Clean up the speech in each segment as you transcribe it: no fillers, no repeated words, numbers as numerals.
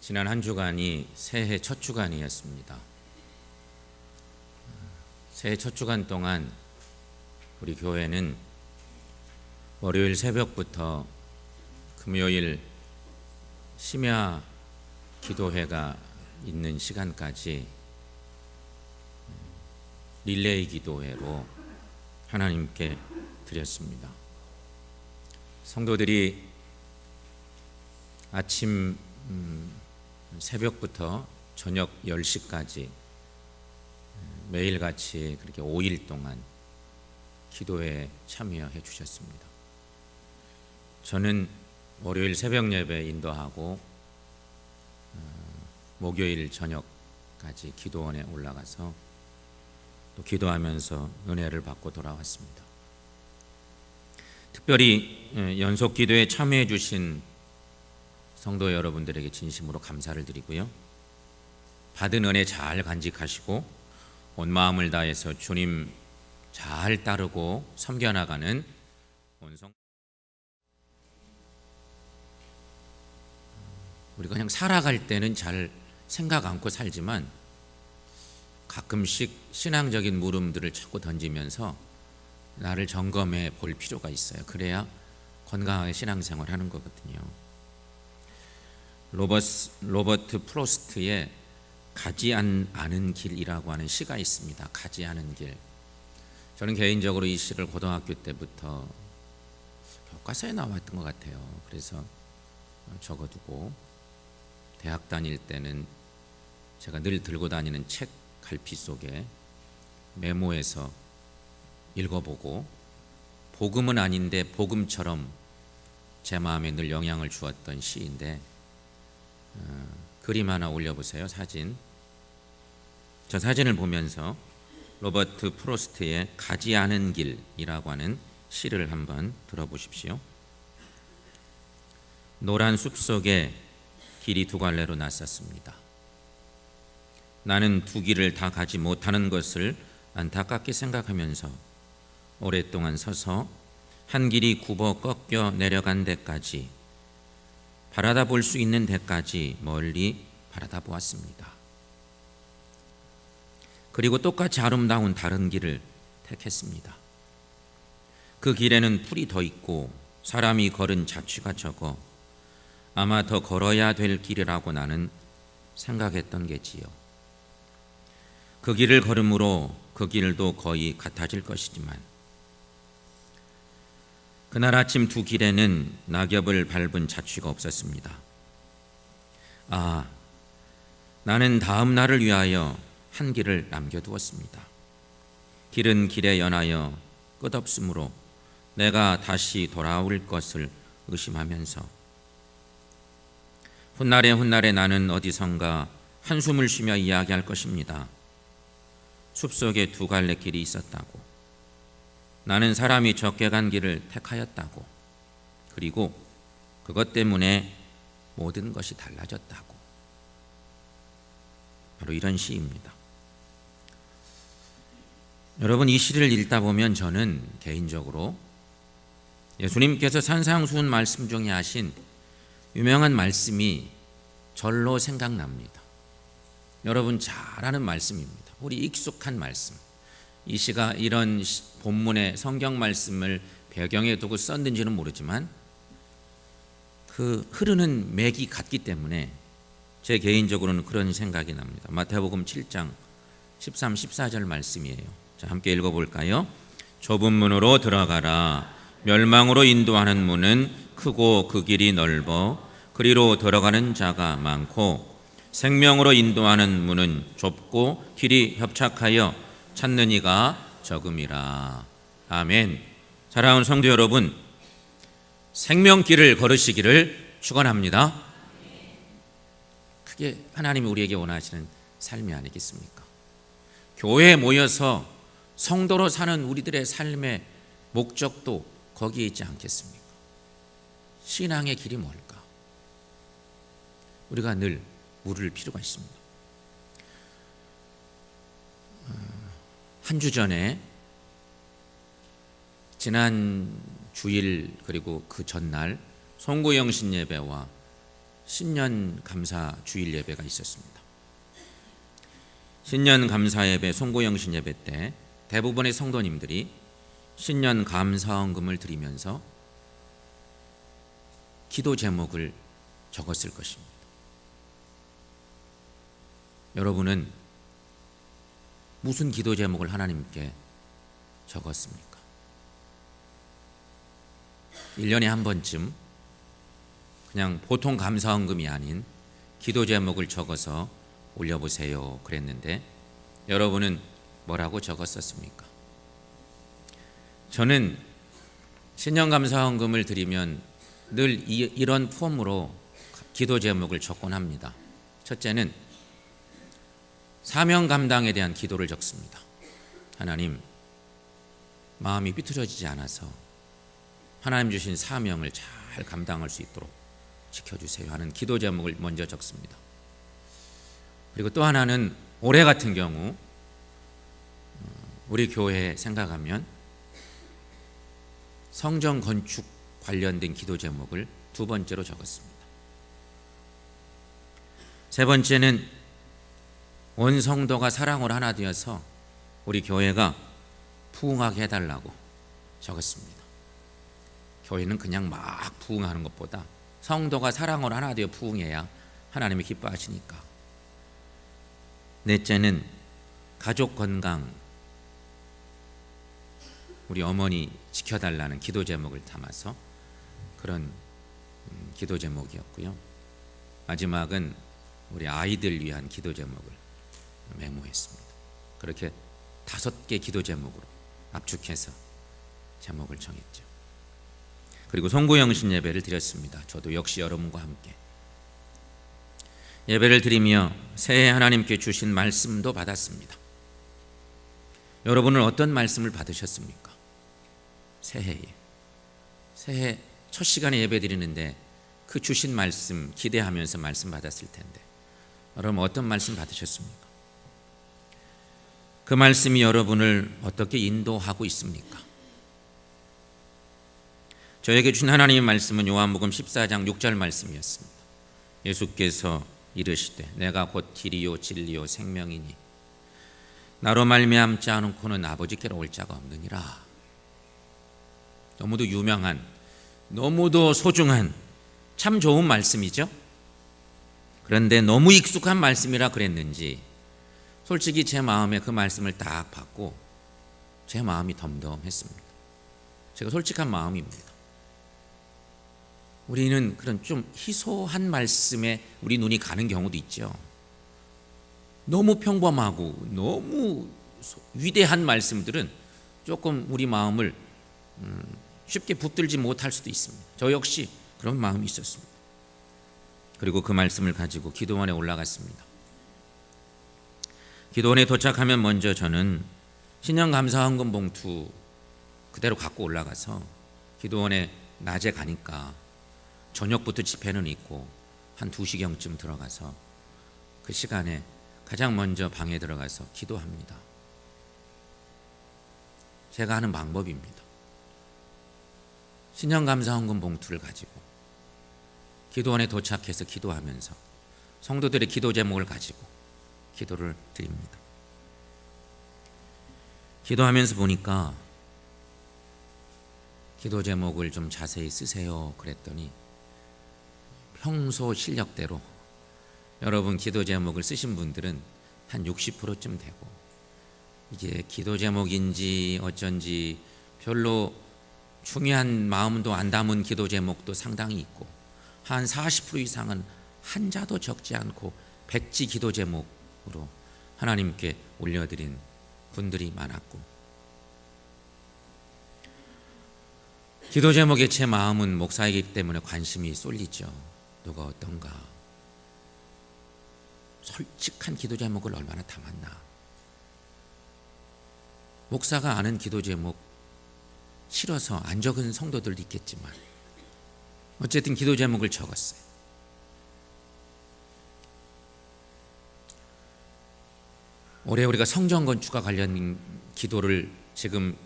지난 한 주간이 새해 첫 주간이었습니다. 새해 첫 주간 동안 우리 교회는 월요일 새벽부터 금요일 심야 기도회가 있는 시간까지 릴레이 기도회로 하나님께 드렸습니다. 성도들이 아침 새벽부터 저녁 10시까지 매일같이 그렇게 5일 동안 기도에 참여해 주셨습니다. 저는 월요일 새벽 예배 인도하고 목요일 저녁까지 기도원에 올라가서 또 기도하면서 은혜를 받고 돌아왔습니다. 특별히 연속 기도에 참여해 주신 성도 여러분들에게 진심으로 감사를 드리고요. 받은 은혜 잘 간직하시고 온 마음을 다해서 주님 잘 따르고 섬겨나가는 온성 우리가 그냥 살아갈 때는 잘 생각 않고 살지만 가끔씩 신앙적인 물음들을 자꾸 던지면서 나를 점검해 볼 필요가 있어요. 그래야 건강하게 신앙생활 하는 거거든요. 로버트 프로스트의 가지 않은 길이라고 하는 시가 있습니다. 가지 않은 길. 저는 개인적으로 이 시를 고등학교 때부터 교과서에 나왔던 것 같아요. 그래서 적어두고 대학 다닐 때는 제가 늘 들고 다니는 책 갈피 속에 메모해서 읽어보고 복음은 아닌데 복음처럼 제 마음에 늘 영향을 주었던 시인데 그림 하나 올려보세요. 사진. 저 사진을 보면서 로버트 프로스트의 가지 않은 길이라고 하는 시를 한번 들어보십시오. 노란 숲속에 길이 두 갈래로 났었습니다. 나는 두 길을 다 가지 못하는 것을 안타깝게 생각하면서 오랫동안 서서 한 길이 굽어 꺾여 내려간 데까지 바라다 볼 수 있는 데까지 멀리 바라다 보았습니다. 그리고 똑같이 아름다운 다른 길을 택했습니다. 그 길에는 풀이 더 있고 사람이 걸은 자취가 적어 아마 더 걸어야 될 길이라고 나는 생각했던 게지요. 그 길을 걸음으로 그 길도 거의 같아질 것이지만 그날 아침 두 길에는 낙엽을 밟은 자취가 없었습니다. 나는 다음 날을 위하여 한 길을 남겨두었습니다. 길은 길에 연하여 끝없으므로 내가 다시 돌아올 것을 의심하면서 훗날에 나는 어디선가 한숨을 쉬며 이야기할 것입니다. 숲속에 두 갈래 길이 있었다고. 나는 사람이 적게 간 길을 택하였다고. 그리고 그것 때문에 모든 것이 달라졌다고. 바로 이런 시입니다. 여러분, 이 시를 읽다 보면 저는 개인적으로 예수님께서 산상수훈 말씀 중에 하신 유명한 말씀이 절로 생각납니다. 여러분 잘 아는 말씀입니다. 우리 익숙한 말씀. 이 시가 이런 본문의 성경 말씀을 배경에 두고 썼는지는 모르지만 그 흐르는 맥이 같기 때문에 제 개인적으로는 그런 생각이 납니다. 마태복음 7장 13, 14절 말씀이에요. 자, 함께 읽어볼까요? 좁은 문으로 들어가라. 멸망으로 인도하는 문은 크고 그 길이 넓어 그리로 들어가는 자가 많고 생명으로 인도하는 문은 좁고 길이 협착하여 찾는 이가 적음이라. 아멘. 사랑하는 성도 여러분, 생명길을 걸으시기를 축원합니다. 그게 하나님이 우리에게 원하시는 삶이 아니겠습니까? 교회에 모여서 성도로 사는 우리들의 삶의 목적도 거기에 있지 않겠습니까? 신앙의 길이 뭘까? 우리가 늘 물을 필요가 있습니다. 한 주 전에 지난 주일 그리고 그 전날 송구영신 예배와 신년 감사 주일 예배가 있었습니다. 신년 감사 예배, 송고영신 예배 때 대부분의 성도님들이 신년 감사헌금을 드리면서 기도 제목을 적었을 것입니다. 여러분은 무슨 기도 제목을 하나님께 적었습니까? 1년에 한 번쯤 그냥 보통 감사헌금이 아닌 기도 제목을 적어서 올려보세요 그랬는데 여러분은 뭐라고 적었었습니까? 저는 신년 감사헌금을 드리면 늘 이런 폼으로 기도 제목을 적곤 합니다. 첫째는 사명 감당에 대한 기도를 적습니다. 하나님, 마음이 삐뚤어지지 않아서 하나님 주신 사명을 잘 감당할 수 있도록 지켜주세요 하는 기도 제목을 먼저 적습니다. 그리고 또 하나는 올해 같은 경우 우리 교회에 생각하면 성전 건축 관련된 기도 제목을 두 번째로 적었습니다. 세 번째는 온 성도가 사랑으로 하나 되어서 우리 교회가 부흥하게 해달라고 적었습니다. 교회는 그냥 막 부흥하는 것보다 성도가 사랑으로 하나 되어 부흥해야 하나님이 기뻐하시니까. 넷째는 가족 건강, 우리 어머니 지켜달라는 기도 제목을 담아서 그런 기도 제목이었고요. 마지막은 우리 아이들 위한 기도 제목을 메모했습니다. 그렇게 5개 기도 제목으로 압축해서 제목을 정했죠. 그리고 송구영신 예배를 드렸습니다. 저도 역시 여러분과 함께 예배를 드리며 새해 하나님께 주신 말씀도 받았습니다. 여러분은 어떤 말씀을 받으셨습니까? 새해 첫 시간에 예배 드리는데 그 주신 말씀 기대하면서 말씀 받았을 텐데 여러분 어떤 말씀 받으셨습니까? 그 말씀이 여러분을 어떻게 인도하고 있습니까? 저에게 주신 하나님의 말씀은 요한복음 14장 6절 말씀이었습니다. 예수께서 이르시되 내가 곧 길이요 진리요 생명이니 나로 말미암지 않고는 아버지께로 올 자가 없느니라. 너무도 유명한, 너무도 소중한 참 좋은 말씀이죠. 그런데 너무 익숙한 말씀이라 그랬는지 솔직히 제 마음에 그 말씀을 딱 받고 제 마음이 덤덤했습니다. 제가 솔직한 마음입니다. 우리는 그런 좀 희소한 말씀에 우리 눈이 가는 경우도 있죠. 너무 평범하고 너무 위대한 말씀들은 조금 우리 마음을 쉽게 붙들지 못할 수도 있습니다. 저 역시 그런 마음이 있었습니다. 그리고 그 말씀을 가지고 기도원에 올라갔습니다. 기도원에 도착하면 먼저 저는 신년 감사헌금 봉투 그대로 갖고 올라가서 기도원에 낮에 가니까 저녁부터 집회는 있고 한 2시경쯤 들어가서 그 시간에 가장 먼저 방에 들어가서 기도합니다. 제가 하는 방법입니다. 신년 감사헌금 봉투를 가지고 기도원에 도착해서 기도하면서 성도들의 기도 제목을 가지고 기도를 드립니다. 기도하면서 보니까 기도 제목을 좀 자세히 쓰세요 그랬더니 평소 실력대로 여러분 기도 제목을 쓰신 분들은 한 60%쯤 되고 이게 기도 제목인지 어쩐지 별로 중요한 마음도 안 담은 기도 제목도 상당히 있고 한 40% 이상은 한자도 적지 않고 백지 기도 제목으로 하나님께 올려드린 분들이 많았고 기도 제목에 제 마음은 목사이기 때문에 관심이 쏠리죠. 누가 어떤가? 솔직한 기도 제목을 얼마나 담았나? 목사가 아는 기도 제목 싫어서 안 적은 성도들도 있겠지만 어쨌든 기도 제목을 적었어요. 올해 우리가 성전 건축과 관련 기도를 지금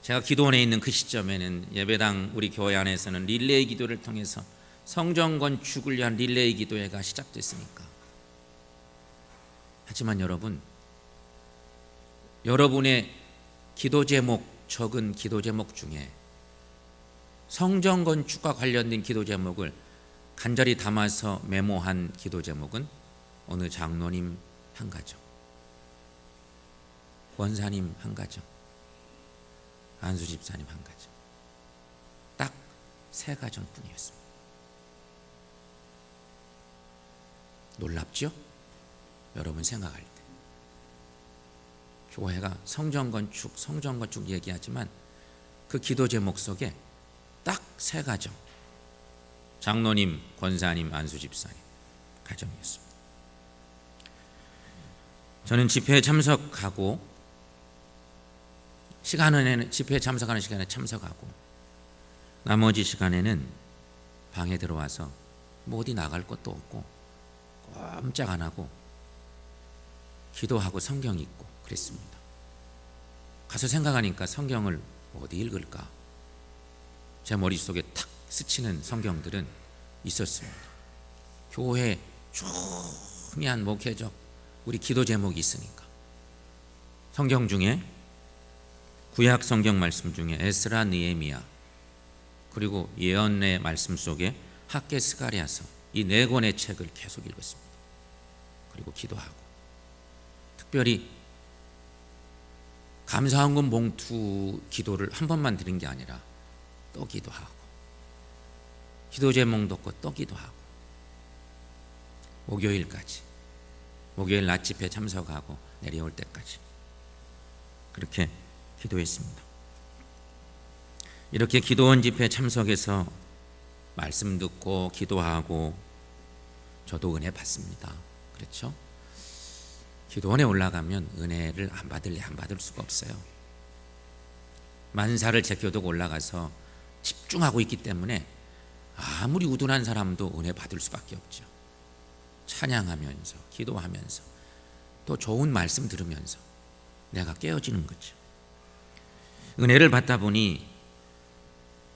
제가 기도원에 있는 그 시점에는 예배당 우리 교회 안에서는 릴레이 기도를 통해서 성전 건축을 위한 릴레이 기도회가 시작됐으니까. 하지만 여러분, 여러분의 기도 제목, 적은 기도 제목 중에 성전 건축과 관련된 기도 제목을 간절히 담아서 메모한 기도 제목은 어느 장로님 한 가정, 권사님 한 가정, 안수 집사님 한 가정, 딱 3가정뿐이었습니다. 놀랍죠? 여러분 생각할 때 교회가 성전 건축 얘기하지만 그 기도 제목 속에 딱 3가정, 장로님, 권사님, 안수 집사님 가정이었습니다. 저는 집회에 참석하고 집회에 참석하는 시간에 참석하고 나머지 시간에는 방에 들어와서 뭐 어디 나갈 것도 없고 꼼짝 안 하고 기도하고 성경 읽고 그랬습니다. 가서 생각하니까 성경을 어디 읽을까? 제 머릿속에 탁 스치는 성경들은 있었습니다. 교회 중요한 목회적 우리 기도 제목이 있으니까. 성경 중에 구약 성경 말씀 중에 에스라, 느헤미야, 그리고 예언의 말씀 속에 학개, 스가랴서, 이 4권의 책을 계속 읽었습니다. 그리고 기도하고, 특별히 감사헌금 봉투 기도를 한 번만 드린 게 아니라 또 기도하고, 기도 제목 듣고 또 기도하고, 목요일까지, 목요일 낮 집회 참석하고 내려올 때까지 그렇게 기도했습니다. 이렇게 기도원 집회 참석해서 말씀 듣고 기도하고 저도 은혜 받습니다. 그렇죠? 기도원에 올라가면 은혜를 안 받을 수가 없어요. 만사를 제껴두고 올라가서 집중하고 있기 때문에 아무리 우둔한 사람도 은혜 받을 수밖에 없죠. 찬양하면서 기도하면서 또 좋은 말씀 들으면서 내가 깨어지는 거죠. 은혜를 받다 보니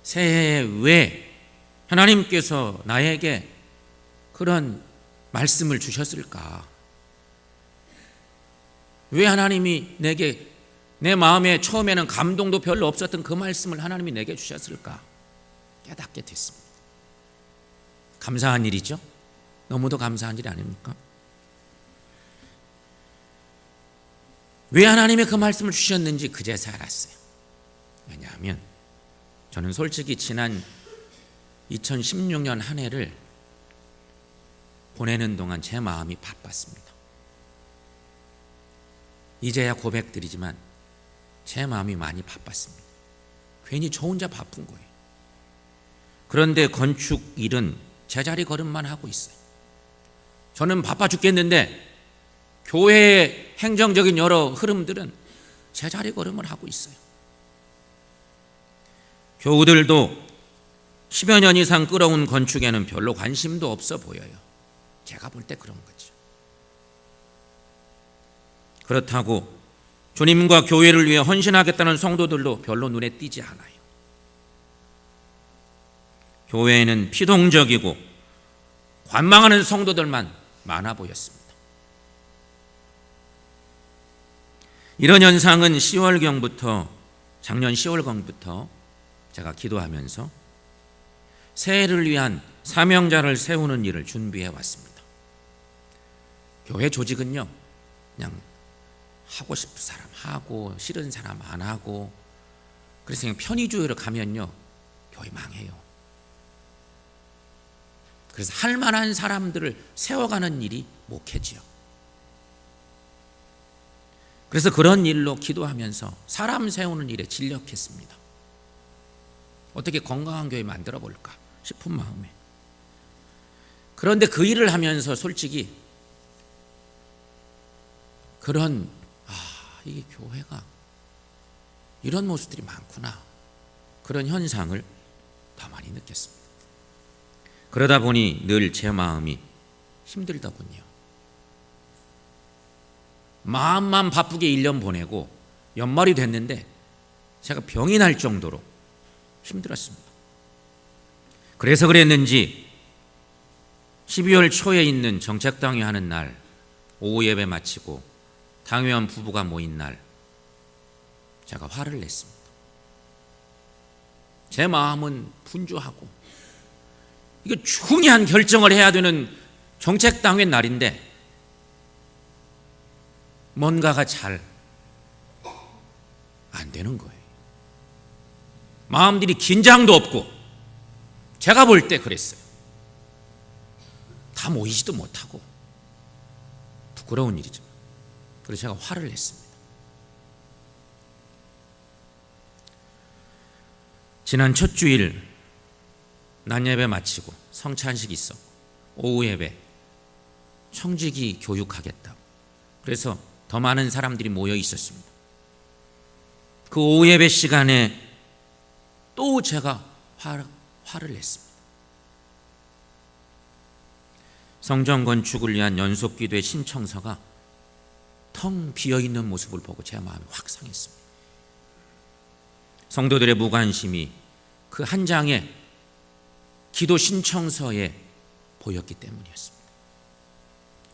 새해에 왜 하나님께서 나에게 그런 말씀을 주셨을까? 왜 하나님이 내게 내 마음에 처음에는 감동도 별로 없었던 그 말씀을 하나님이 내게 주셨을까? 깨닫게 됐습니다. 감사한 일이죠. 너무도 감사한 일 아닙니까? 왜 하나님이 그 말씀을 주셨는지 그제서 알았어요. 왜냐하면 저는 솔직히 지난 2016년 한 해를 보내는 동안 제 마음이 바빴습니다. 이제야 고백드리지만 제 마음이 많이 바빴습니다. 괜히 저 혼자 바쁜 거예요. 그런데 건축 일은 제자리 걸음만 하고 있어요. 저는 바빠 죽겠는데 교회의 행정적인 여러 흐름들은 제자리 걸음을 하고 있어요. 교우들도 10여 년 이상 끌어온 건축에는 별로 관심도 없어 보여요. 제가 볼 때 그런 거죠. 그렇다고 주님과 교회를 위해 헌신하겠다는 성도들도 별로 눈에 띄지 않아요. 교회에는 피동적이고 관망하는 성도들만 많아 보였습니다. 이런 현상은 10월경부터, 작년 10월경부터 제가 기도하면서 새해를 위한 사명자를 세우는 일을 준비해 왔습니다. 교회 조직은요, 그냥 하고 싶은 사람 하고 싫은 사람 안 하고, 그래서 그냥 편의주의로 가면요 교회 망해요. 그래서 할 만한 사람들을 세워가는 일이 목회지요. 그래서 그런 일로 기도하면서 사람 세우는 일에 진력했습니다. 어떻게 건강한 교회 만들어 볼까 싶은 마음에. 그런데 그 일을 하면서 솔직히 그런 이게 교회가 이런 모습들이 많구나, 그런 현상을 더 많이 느꼈습니다. 그러다 보니 늘 제 마음이 힘들더군요. 마음만 바쁘게 1년 보내고 연말이 됐는데 제가 병이 날 정도로 힘들었습니다. 그래서 그랬는지 12월 초에 있는 정책당회 하는 날 오후 예배 마치고 당회원 부부가 모인 날 제가 화를 냈습니다. 제 마음은 분주하고 이거 중요한 결정을 해야 되는 정책당회 날인데 뭔가가 잘 안 되는 거예요. 마음들이 긴장도 없고 제가 볼 때 그랬어요. 다 모이지도 못하고 부끄러운 일이죠. 그래서 제가 화를 냈습니다. 지난 첫 주일 낮 예배 마치고 성찬식이 있었고 오후 예배 청지기 교육하겠다고 그래서 더 많은 사람들이 모여 있었습니다. 그 오후 예배 시간에 또 제가 화를 냈습니다. 성전 건축을 위한 연속기도의 신청서가 텅 비어있는 모습을 보고 제 마음이 확 상했습니다. 성도들의 무관심이 그 한 장의 기도 신청서에 보였기 때문이었습니다.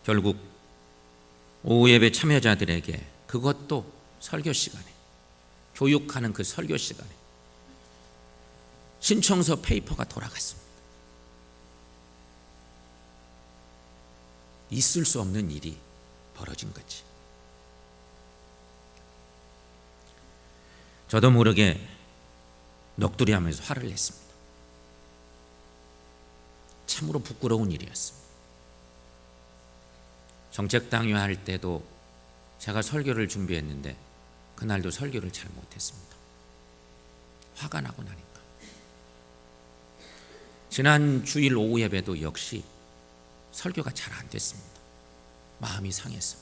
결국 오후 예배 참여자들에게 그것도 설교 시간에 교육하는 그 설교 시간에 신청서 페이퍼가 돌아갔습니다. 있을 수 없는 일이 벌어진 거지. 저도 모르게 넋두리하면서 화를 냈습니다. 참으로 부끄러운 일이었습니다. 정책당회 할 때도 제가 설교를 준비했는데 그날도 설교를 잘 못했습니다. 화가 나고 나니까. 지난 주일 오후 예배도 역시 설교가 잘 안 됐습니다. 마음이 상해서.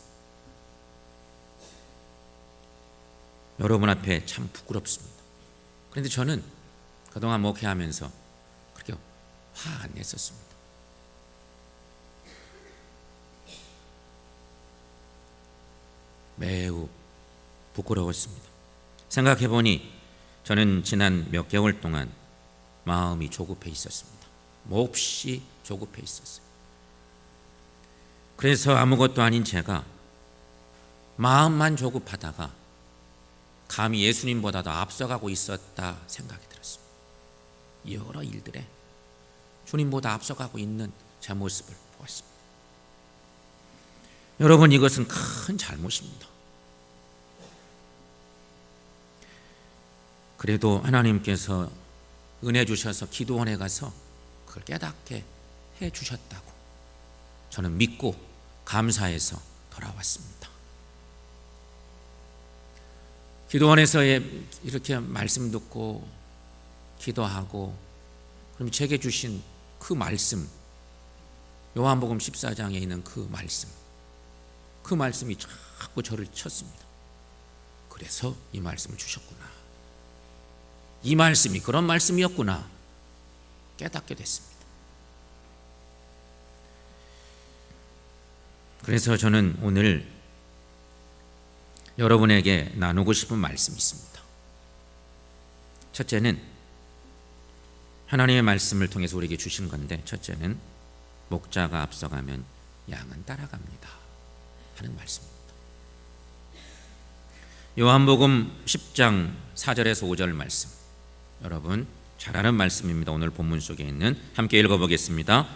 여러분 앞에 참 부끄럽습니다. 그런데 저는 그동안 목회하면서 그렇게 화 안 냈었습니다. 매우 부끄러웠습니다. 생각해보니 저는 지난 몇 개월 동안 마음이 조급해 있었습니다. 몹시 조급해 있었어요. 그래서 아무것도 아닌 제가 마음만 조급하다가 감히 예수님보다도 앞서가고 있었다 생각이 들었습니다. 여러 일들에 주님보다 앞서가고 있는 제 모습을 보았습니다. 여러분, 이것은 큰 잘못입니다. 그래도 하나님께서 은혜 주셔서 기도원에 가서 그걸 깨닫게 해 주셨다고 저는 믿고 감사해서 돌아왔습니다. 기도원에서 이렇게 말씀 듣고 기도하고 그럼 제게 주신 그 말씀, 요한복음 14장에 있는 그 말씀이 자꾸 저를 쳤습니다. 그래서 이 말씀을 주셨구나. 이 말씀이 그런 말씀이었구나 깨닫게 됐습니다. 그래서 저는 오늘 여러분에게 나누고 싶은 말씀이 있습니다. 첫째는 하나님의 말씀을 통해서 우리에게 주신 건데, 첫째는 목자가 앞서가면 양은 따라갑니다 하는 말씀입니다. 요한복음 10장 4절에서 5절 말씀, 여러분 잘 아는 말씀입니다. 오늘 본문 속에 있는, 함께 읽어보겠습니다.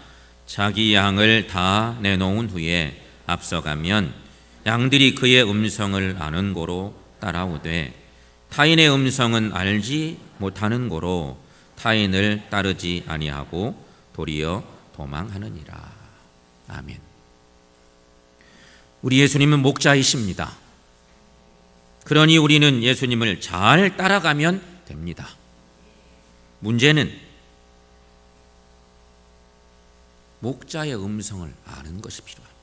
자기 양을 다 내놓은 후에 앞서가면 양들이 그의 음성을 아는 고로 따라오되 타인의 음성은 알지 못하는 고로 타인을 따르지 아니하고 도리어 도망하느니라. 아멘. 우리 예수님은 목자이십니다. 그러니 우리는 예수님을 잘 따라가면 됩니다. 문제는 목자의 음성을 아는 것이 필요합니다.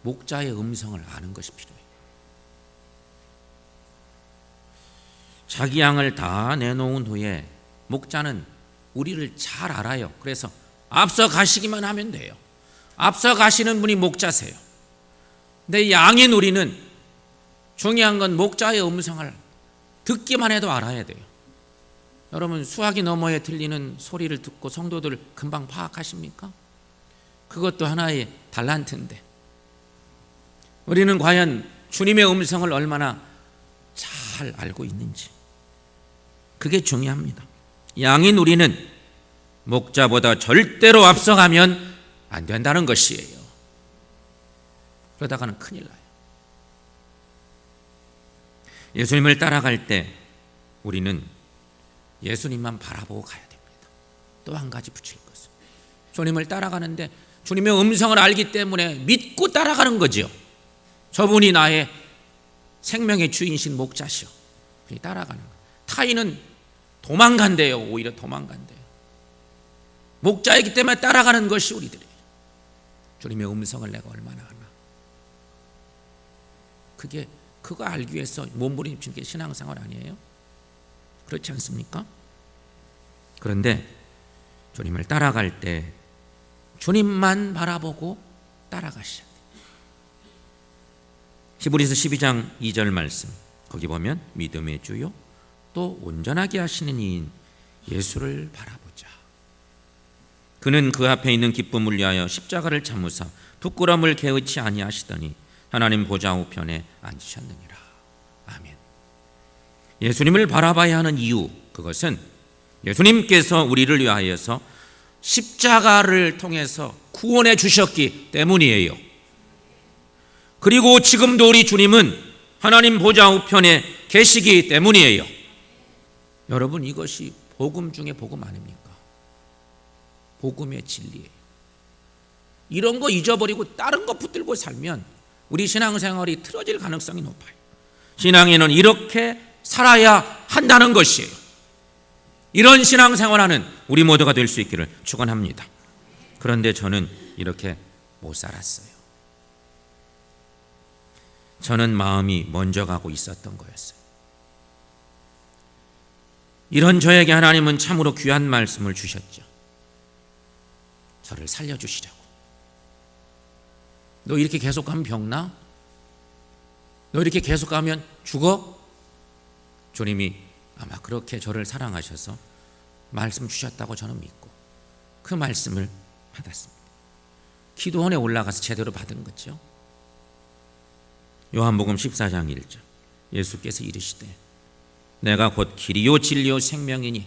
목자의 음성을 아는 것이 필요해요. 자기 양을 다 내놓은 후에 목자는 우리를 잘 알아요. 그래서 앞서 가시기만 하면 돼요. 앞서 가시는 분이 목자세요. 근데 양인 우리는 중요한 건 목자의 음성을 듣기만 해도 알아야 돼요. 여러분, 수화기 너머에 들리는 소리를 듣고 성도들 금방 파악하십니까? 그것도 하나의 달란트인데 우리는 과연 주님의 음성을 얼마나 잘 알고 있는지, 그게 중요합니다. 양인 우리는 목자보다 절대로 앞서가면 안 된다는 것이에요. 그러다가는 큰일 나요. 예수님을 따라갈 때 우리는 예수님만 바라보고 가야 됩니다. 또 한 가지 붙일 것은, 주님을 따라가는데 주님의 음성을 알기 때문에 믿고 따라가는 거죠. 저분이 나의 생명의 주인이신 목자시오. 따라가는 거예요. 타인은 도망간대요. 오히려 도망간대요. 목자이기 때문에 따라가는 것이 우리들이에요. 주님의 음성을 내가 얼마나 하나. 그거 알기 위해서 몸부림치는 게 신앙생활 아니에요? 그렇지 않습니까? 그런데 주님을 따라갈 때 주님만 바라보고 따라가셔야 돼요. 히브리서 12장 2절 말씀, 거기 보면 믿음의 주요 또 온전하게 하시는 이인 예수를 바라보자. 그는 그 앞에 있는 기쁨을 위하여 십자가를 참으사 부끄러움을 개의치 아니하시더니 하나님 보좌 우편에 앉으셨느니라. 아멘. 예수님을 바라봐야 하는 이유, 그것은 예수님께서 우리를 위하여서 십자가를 통해서 구원해 주셨기 때문이에요. 그리고 지금도 우리 주님은 하나님 보좌 우편에 계시기 때문이에요. 여러분, 이것이 복음 중에 복음 아닙니까? 복음의 진리예요. 이런 거 잊어버리고 다른 거 붙들고 살면 우리 신앙생활이 틀어질 가능성이 높아요. 신앙인은 이렇게 살아야 한다는 것이에요. 이런 신앙생활하는 우리 모두가 될 수 있기를 축원합니다. 그런데 저는 이렇게 못 살았어요. 저는 마음이 먼저 가고 있었던 거였어요. 이런 저에게 하나님은 참으로 귀한 말씀을 주셨죠. 저를 살려주시려고. 너 이렇게 계속 가면 병나? 너 이렇게 계속 가면 죽어? 주님이 아마 그렇게 저를 사랑하셔서 말씀 주셨다고 저는 믿고 그 말씀을 받았습니다. 기도원에 올라가서 제대로 받은 거죠. 요한복음 14장 1절, 예수께서 이르시되 내가 곧 길이요 진리요 생명이니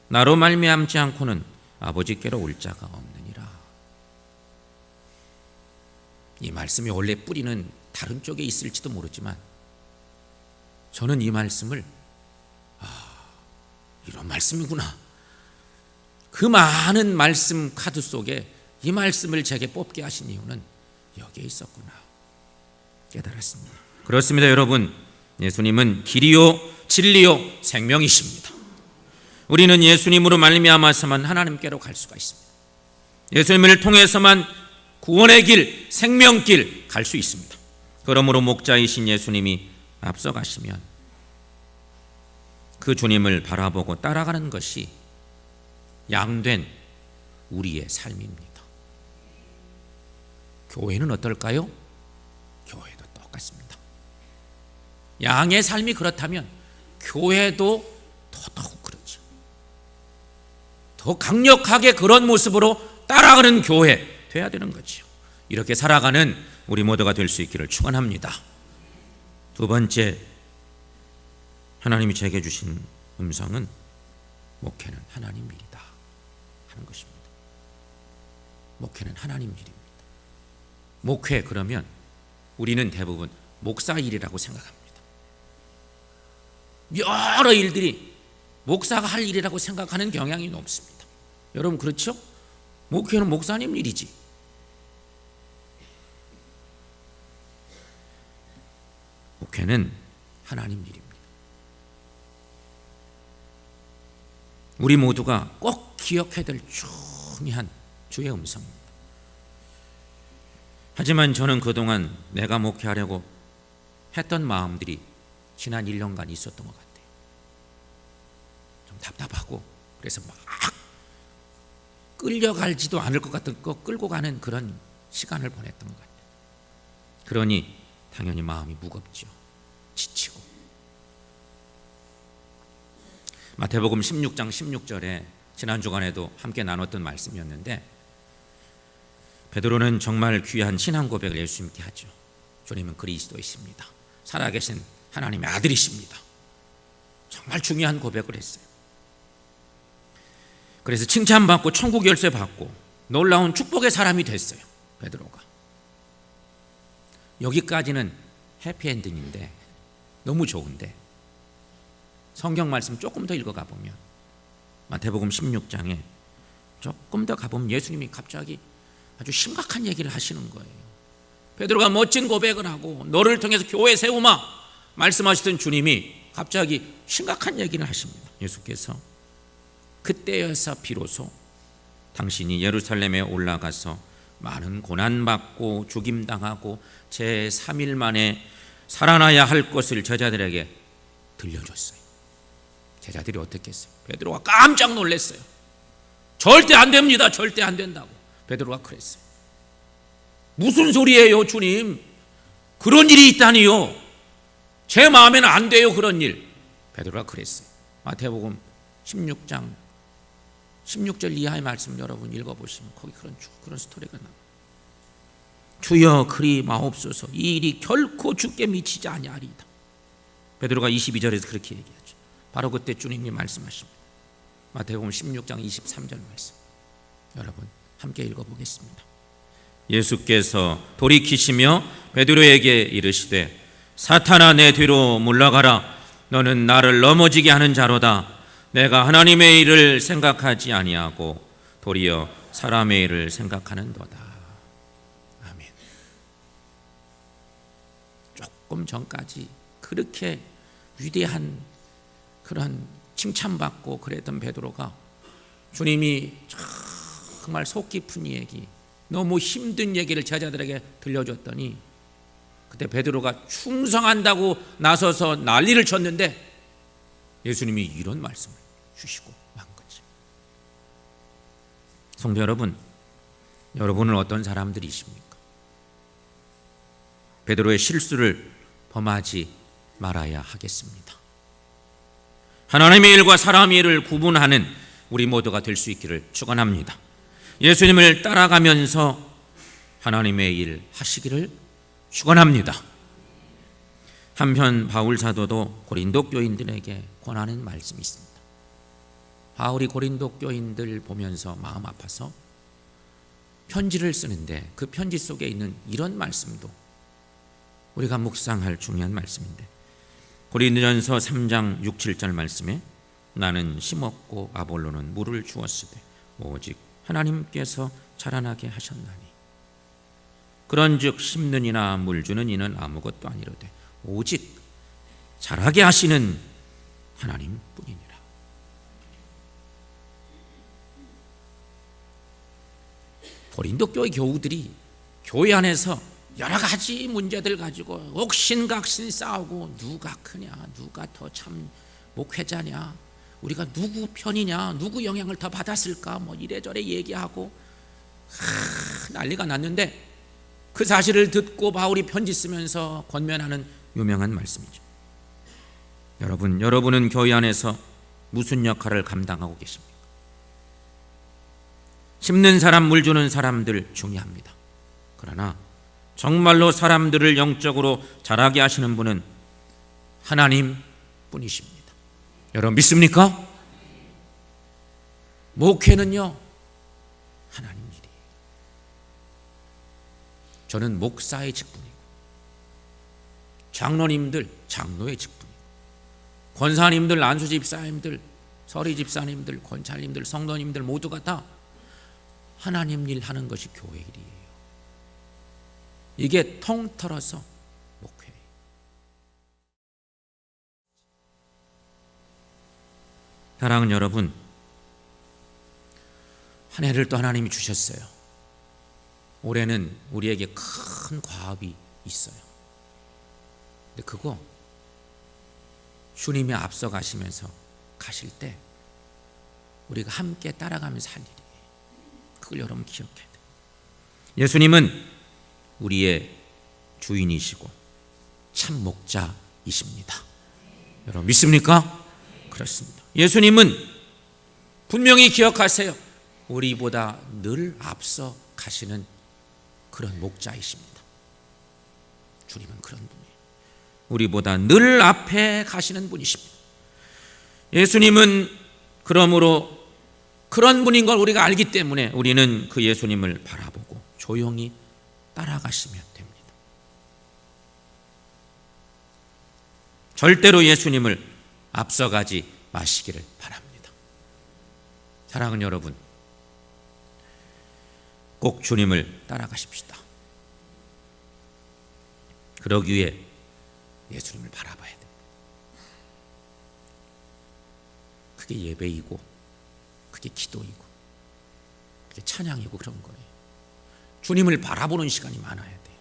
나로 말미암지 않고는 아버지께로 올 자가 없느니라. 이 말씀이 원래 뿌리는 다른 쪽에 있을지도 모르지만 저는 이 말씀을 이런 말씀이구나. 그 많은 말씀 카드 속에 이 말씀을 제게 뽑게 하신 이유는 여기에 있었구나 깨달았습니다. 그렇습니다. 여러분, 예수님은 길이요 진리요 생명이십니다. 우리는 예수님으로 말미암아서만 하나님께로 갈 수가 있습니다. 예수님을 통해서만 구원의 길, 생명길 갈 수 있습니다. 그러므로 목자이신 예수님이 앞서가시면 그 주님을 바라보고 따라가는 것이 양된 우리의 삶입니다. 교회는 어떨까요? 교회도 똑같습니다. 양의 삶이 그렇다면 교회도 더더욱 그렇죠. 더 강력하게 그런 모습으로 따라가는 교회 돼야 되는 거죠. 이렇게 살아가는 우리 모두가 될 수 있기를 축원합니다. 두 번째, 하나님이 제게 주신 음성은 목회는 하나님 일이다 하는 것입니다. 목회는 하나님 일입니다. 목회, 그러면 우리는 대부분 목사 일이라고 생각합니다. 여러 일들이 목사가 할 일이라고 생각하는 경향이 높습니다. 여러분, 그렇죠? 목회는 목사님 일이지. 목회는 하나님 일입니다. 우리 모두가 꼭 기억해야 될 중요한 주의 음성입니다. 하지만 저는 그동안 내가 목회하려고 했던 마음들이 지난 1년간 있었던 것 같아요. 좀 답답하고, 그래서 막 끌려가지도 않을 것 같은 거 끌고 가는 그런 시간을 보냈던 것 같아요. 그러니 당연히 마음이 무겁죠. 지치고. 마태복음 16장 16절에 지난 주간에도 함께 나눴던 말씀이었는데, 베드로는 정말 귀한 신앙 고백을 예수님께 하죠. 주님은 그리스도이십니다. 살아계신 하나님의 아들이십니다. 정말 중요한 고백을 했어요. 그래서 칭찬받고 천국 열쇠 받고 놀라운 축복의 사람이 됐어요, 베드로가. 여기까지는 해피엔딩인데, 너무 좋은데, 성경 말씀 조금 더 읽어가 보면 마태복음 16장에 조금 더 가보면 예수님이 갑자기 아주 심각한 얘기를 하시는 거예요. 베드로가 멋진 고백을 하고 너를 통해서 교회 세우마 말씀하시던 주님이 갑자기 심각한 얘기를 하십니다. 예수께서 그때여서 비로소 당신이 예루살렘에 올라가서 많은 고난받고 죽임당하고 제3일 만에 살아나야 할 것을 제자들에게 들려줬어요. 제자들이 어떻게 했어요? 베드로가 깜짝 놀랐어요. 절대 안 됩니다. 절대 안 된다고 베드로가 그랬어요. 무슨 소리예요, 주님? 그런 일이 있다니요? 제 마음에는 안 돼요, 그런 일. 베드로가 그랬어요. 마태복음 16장 16절 이하의 말씀 여러분 읽어보시면 거기 그런 스토리가 나와요. 주여 그리 마옵소서, 이 일이 결코 주께 미치지 아니하리이다. 베드로가 22절에서 그렇게 얘기하죠. 바로 그때 주님이 말씀하십니다. 마태복음 16장 23절 말씀, 여러분 함께 읽어보겠습니다. 예수께서 돌이키시며 베드로에게 이르시되 사탄아 내 뒤로 물러가라. 너는 나를 넘어지게 하는 자로다. 내가 하나님의 일을 생각하지 아니하고 도리어 사람의 일을 생각하는도다. 아멘. 조금 전까지 그렇게 위대한 그런 칭찬받고 그랬던 베드로가 주님이 정말 속 깊은 얘기, 너무 힘든 얘기를 제자들에게 들려줬더니 그때 베드로가 충성한다고 나서서 난리를 쳤는데 예수님이 이런 말씀을 주시고 만 거지. 성도 여러분, 여러분은 어떤 사람들이십니까? 베드로의 실수를 범하지 말아야 하겠습니다. 하나님의 일과 사람의 일을 구분하는 우리 모두가 될 수 있기를 축원합니다. 예수님을 따라가면서 하나님의 일 하시기를 축원합니다. 한편 바울 사도도 고린도 교인들에게 권하는 말씀이 있습니다. 바울이 고린도 교인들 보면서 마음 아파서 편지를 쓰는데 그 편지 속에 있는 이런 말씀도 우리가 묵상할 중요한 말씀인데, 고린도전서 3장 6, 7절 말씀에 나는 심었고 아볼로는 물을 주었으되 오직 하나님께서 자라나게 하셨나니 그런즉 심는 이나 물 주는 이는 아무것도 아니로되 오직 자라게 하시는 하나님뿐이니라. 고린도 교회 교우들이 교회 안에서 여러 가지 문제들 가지고 옥신각신 싸우고 누가 크냐, 누가 더 참 목회자냐, 우리가 누구 편이냐, 누구 영향을 더 받았을까, 뭐 이래저래 얘기하고 난리가 났는데, 그 사실을 듣고 바울이 편지 쓰면서 권면하는 유명한 말씀이죠. 여러분은 교회 안에서 무슨 역할을 감당하고 계십니까? 심는 사람, 물 주는 사람들 중요합니다. 그러나 정말로 사람들을 영적으로 자라게 하시는 분은 하나님 뿐이십니다. 여러분 믿습니까? 목회는요, 하나님 일이에요. 저는 목사의 직분이고, 장로님들 장로의 직분이고, 권사님들, 안수 집사님들, 서리 집사님들, 권찰님들, 성도님들 모두가 다 하나님 일 하는 것이 교회 일이에요. 이게 통틀어서 목회예요. 사랑하는 여러분, 한 해를 또 하나님이 주셨어요. 올해는 우리에게 큰 과업이 있어요. 근데 그거 주님이 앞서 가시면서 가실 때 우리가 함께 따라가면서 할 일이에요. 그걸 여러분 기억해야 돼요. 예수님은 우리의 주인이시고 참 목자이십니다. 여러분 믿습니까? 그렇습니다. 예수님은 분명히 기억하세요. 우리보다 늘 앞서 가시는 그런 목자이십니다. 주님은 그런 분이에요. 우리보다 늘 앞에 가시는 분이십니다. 예수님은 그러므로 그런 분인 걸 우리가 알기 때문에 우리는 그 예수님을 바라보고 조용히 따라가시면 됩니다. 절대로 예수님을 앞서가지 마시기를 바랍니다. 사랑하는 여러분, 꼭 주님을 따라가십시다. 그러기 위해 예수님을 바라봐야 됩니다. 그게 예배이고, 그게 기도이고, 그게 찬양이고 그런 거예요. 주님을 바라보는 시간이 많아야 돼요.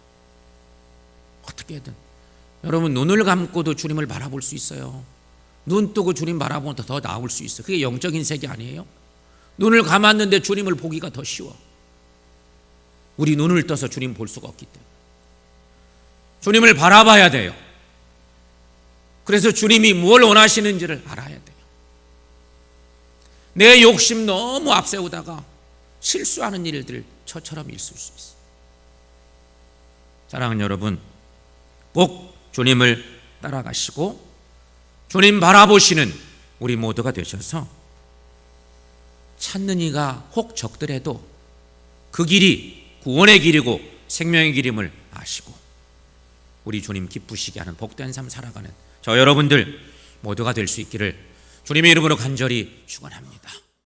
어떻게든 여러분, 눈을 감고도 주님을 바라볼 수 있어요. 눈 뜨고 주님 바라보면 더 나을 수 있어요. 그게 영적인 세계 아니에요? 눈을 감았는데 주님을 보기가 더 쉬워. 우리 눈을 떠서 주님 볼 수가 없기 때문에 주님을 바라봐야 돼요. 그래서 주님이 뭘 원하시는지를 알아야 돼요. 내 욕심 너무 앞세우다가 실수하는 일들 저처럼 있을 수 있어요. 사랑하는 여러분, 꼭 주님을 따라가시고 주님 바라보시는 우리 모두가 되셔서 찾는 이가 혹 적더라도 그 길이 구원의 길이고 생명의 길임을 아시고 우리 주님 기쁘시게 하는 복된 삶 살아가는 저 여러분들 모두가 될 수 있기를 주님의 이름으로 간절히 축원합니다.